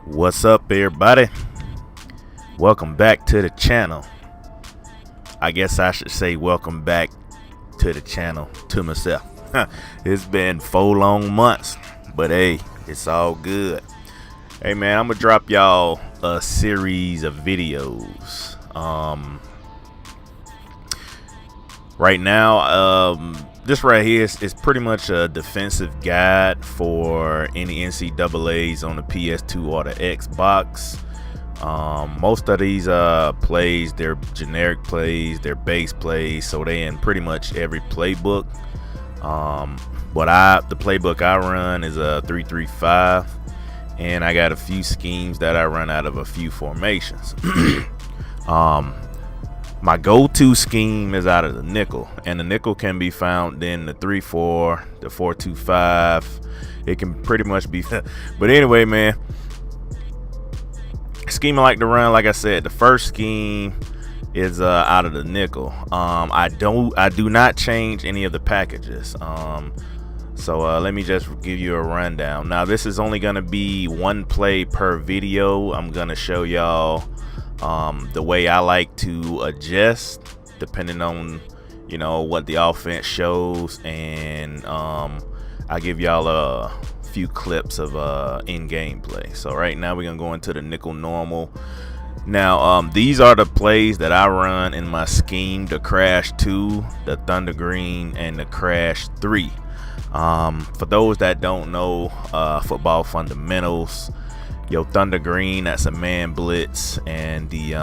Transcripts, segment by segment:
What's up, everybody? Welcome back to the channel. I guess I should say welcome back to the channel to myself. It's been 4 long months, but hey, it's all good. Hey man, I'm gonna drop y'all a series of videos. Right now, this right here is pretty much a defensive guide for any NCAAs on the PS2 or the Xbox. Most of these plays, they're generic plays, they're base plays, so they in pretty much every playbook. But the playbook I run is a 3-3-5, and I got a few schemes that I run out of a few formations. My go-to scheme is out of the nickel, and the nickel can be found in the 3-4, the 4-2-5. It can pretty much be, but anyway, man, scheme I like to run, like I said, the first scheme is out of the nickel. I do not change any of the packages. So let me just give you a rundown. Now this is only gonna be one play per video. I'm gonna show y'all the way I like to adjust depending on what the offense shows, and I'll give y'all a few clips of in-game play. So right now we're gonna go into the nickel normal. Now these are the plays that I run in my scheme: the crash 2, the thunder green, and the crash 3. For those that don't know football fundamentals, your thunder green, that's a man blitz, and the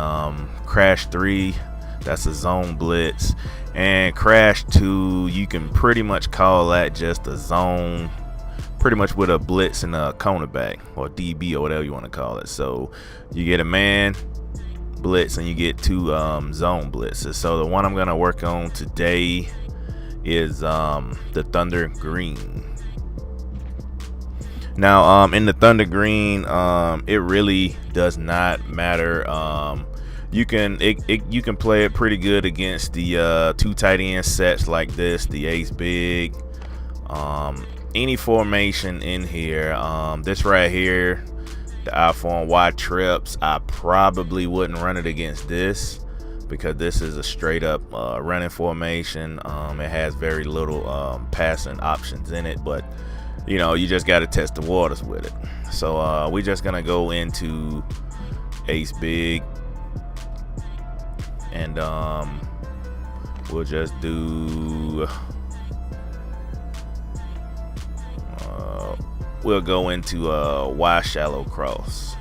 crash 3, that's a zone blitz, and crash 2, you can pretty much call that just a zone, pretty much with a blitz and a cornerback or DB or whatever you want to call it. So you get a man blitz and you get 2 zone blitzes. So the one I'm gonna work on today is the thunder green. Now in the thunder green, it really does not matter. You can play it pretty good against the 2 tight end sets like this, the ace big, any formation in here. This right here, the I-form Y trips, I probably wouldn't run it against this because this is a straight up running formation. It has very little passing options in it, but you just got to test the waters with it. So we're just gonna go into ace big, and we'll just do we'll go into Y shallow cross.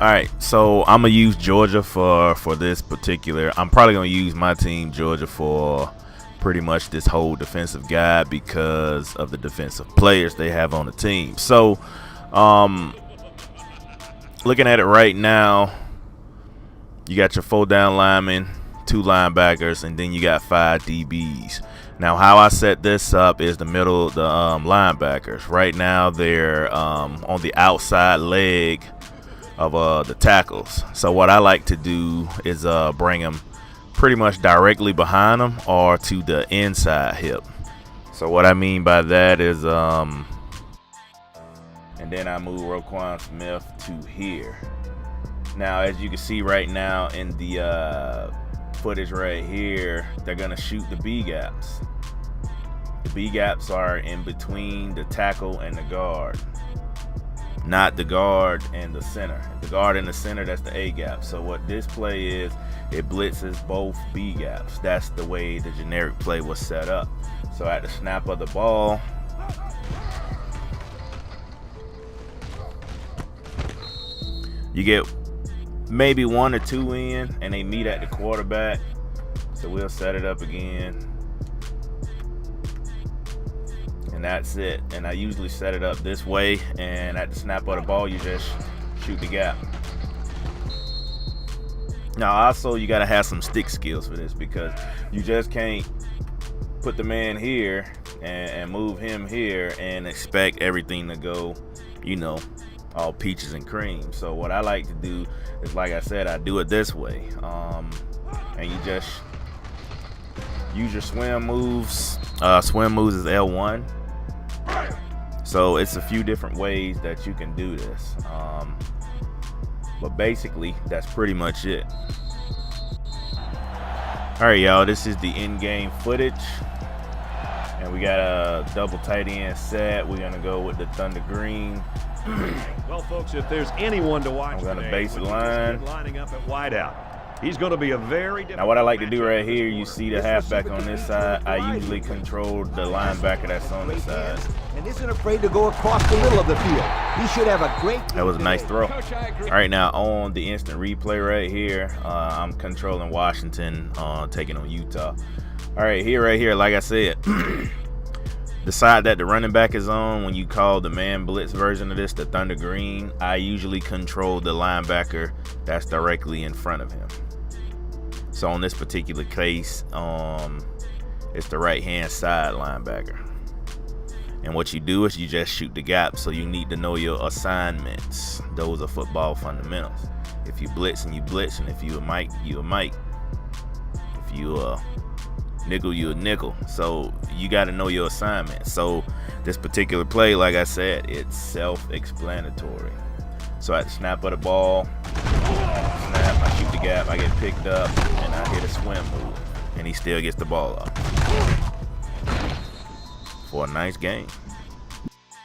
All right, so I'm gonna use Georgia for this particular. I'm probably gonna use my team Georgia for pretty much this whole defensive guide because of the defensive players they have on the team. So looking at it right now, you got your 4 down linemen, 2 linebackers, and then you got 5 DBs. Now how I set this up is the middle, the linebackers. Right now they're on the outside leg of the tackles. So what I like to do is bring them pretty much directly behind them or to the inside hip. So what I mean by that is and then I move Roquan Smith to here. Now as you can see right now in the footage right here, they're gonna shoot the B gaps. The B gaps are in between the tackle and the guard, not the guard and the center. The guard and the center, that's the A gap. So what this play is, it blitzes both B gaps. That's the way the generic play was set up. So at the snap of the ball, you get maybe 1 or 2 in, and they meet at the quarterback. So we'll set it up again, and that's it. And I usually set it up this way, and at the snap of the ball, you just shoot the gap. Now also you got to have some stick skills for this, because you just can't put the man here and move him here and expect everything to go all peaches and cream. So what I like to do is, like I said, I do it this way, and you just use your swim moves. Swim moves is L1. So it's a few different ways that you can do this. But basically, that's pretty much it. All right, y'all, this is the in-game footage. And we got a double tight end set. We're going to go with the Thunder Green. Well, folks, if there's anyone to watch, I'm going to base the line. Lining up at wideout. He's going to be a very now what I like to do right here, you see the halfback on this side. I usually control the linebacker that's on this side. And isn't afraid to go across the middle of the field. He should have a great. That was a nice throw. All right, now on the instant replay right here, I'm controlling Washington, taking on Utah. All right, right here, like I said, the side that the running back is on, when you call the man blitz version of this, the Thunder Green, I usually control the linebacker that's directly in front of him. So on this particular case, it's the right-hand side linebacker. And what you do is you just shoot the gap. So you need to know your assignments. Those are football fundamentals. If you blitz, and you blitz, and if you a Mike, you a Mike. If you a nickel, you a nickel. So you got to know your assignment. So this particular play, like I said, it's self-explanatory. So at the snap of the ball, snap, I shoot the gap, I get picked up, and I hit a swim move, and he still gets the ball up for a nice game.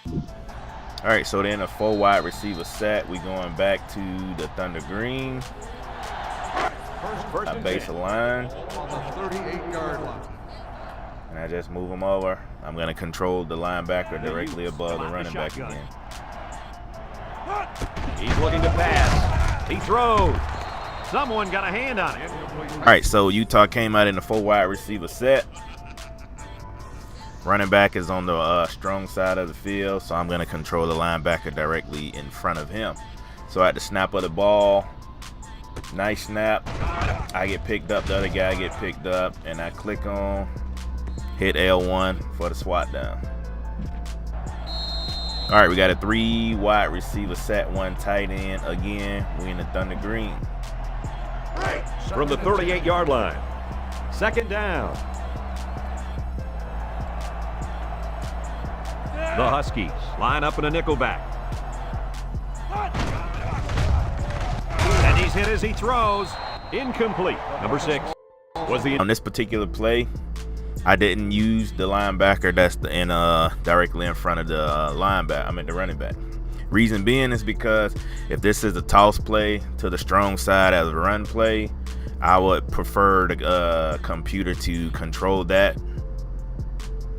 All right, so then a 4 wide receiver set. We going back to the Thunder Green. I base a line, and I just move him over. I'm going to control the linebacker directly above the running back again. He's looking to pass. He throws. Someone got a hand on it. All right, so Utah came out in the 4 wide receiver set. Running back is on the strong side of the field, so I'm going to control the linebacker directly in front of him. So at the snap of the ball, nice snap, I get picked up, the other guy get picked up, and I click on, hit L1 for the swat down. All right, we got a 3 wide receiver set, 1 tight end. Again, we in the Thunder Green. From the 38-yard line. Second down. The Huskies line up in a nickelback. And he's hit as he throws. Incomplete. Number 6 was the... On this particular play, I didn't use the linebacker that's directly in front of the linebacker. I mean the running back. Reason being is because if this is a toss play to the strong side as a run play, I would prefer the computer to control that.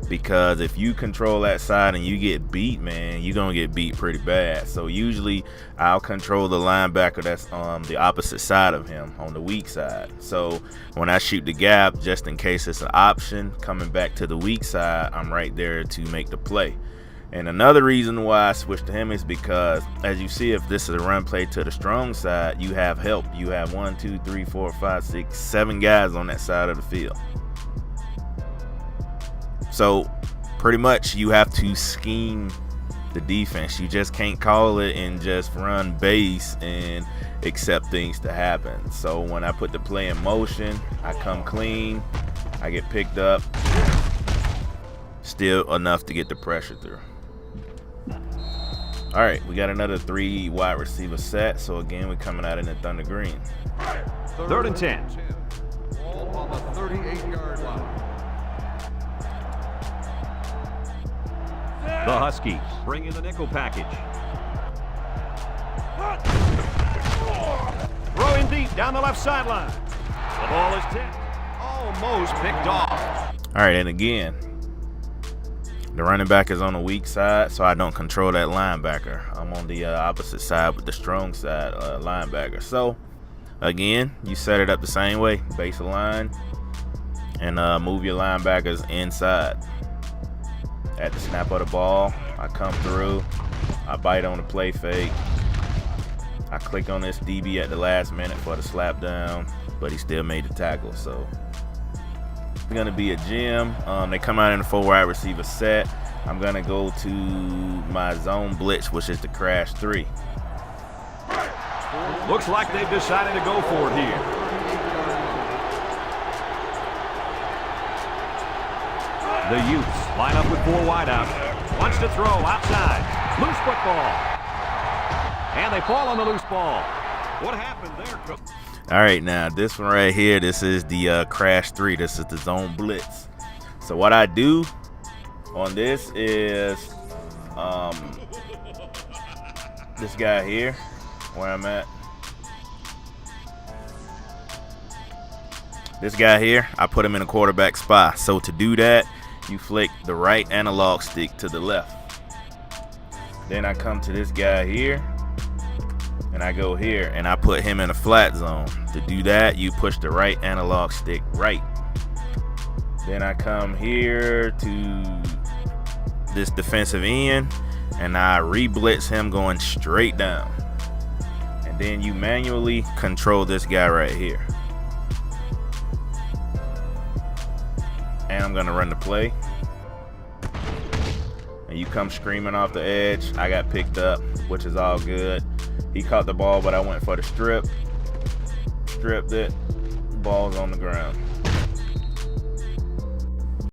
Because if you control that side and you get beat, man, you're going to get beat pretty bad. So usually I'll control the linebacker that's on the opposite side of him, on the weak side. So when I shoot the gap, just in case it's an option, coming back to the weak side, I'm right there to make the play. And another reason why I switched to him is because, as you see, if this is a run play to the strong side, you have help. You have 1, 2, 3, 4, 5, 6, 7 guys on that side of the field. So pretty much you have to scheme the defense. You just can't call it and just run base and accept things to happen. So when I put the play in motion, I come clean, I get picked up, still enough to get the pressure through. All right, we got another 3 wide receiver set. So again, we're coming out in the Thunder Green. 3rd and 10. Ball on the 38-yard line. The Huskies bring in the nickel package. Throw in deep down the left sideline. The ball is tipped. Almost picked off. All right, and again, the running back is on the weak side, so I don't control that linebacker. I'm on the opposite side with the strong side linebacker. So again, you set it up the same way. Base a line and move your linebackers inside. At the snap of the ball, I come through, I bite on the play fake, I click on this DB at the last minute for the slap down, but he still made the tackle. So it's gonna be a gem. They come out in the 4 wide receiver set. I'm gonna go to my zone blitz, which is the crash 3. Looks like they've decided to go for it here. The Utes line up with 4 wide out. Wants to throw outside. Loose football. And they fall on the loose ball. What happened there, Coach? All right, now this one right here, this is the Crash 3. This is the zone blitz. So what I do on this is this guy here, where I'm at. This guy here, I put him in a quarterback spot. So to do that, you flick the right analog stick to the left. Then I come to this guy here, and I go here, and I put him in a flat zone. To do that, you push the right analog stick right. Then I come here to this defensive end, and I re-blitz him going straight down. And then you manually control this guy right here. And I'm gonna run the play. And you come screaming off the edge. I got picked up, which is all good. He caught the ball, but I went for the strip. Stripped it. Ball's on the ground.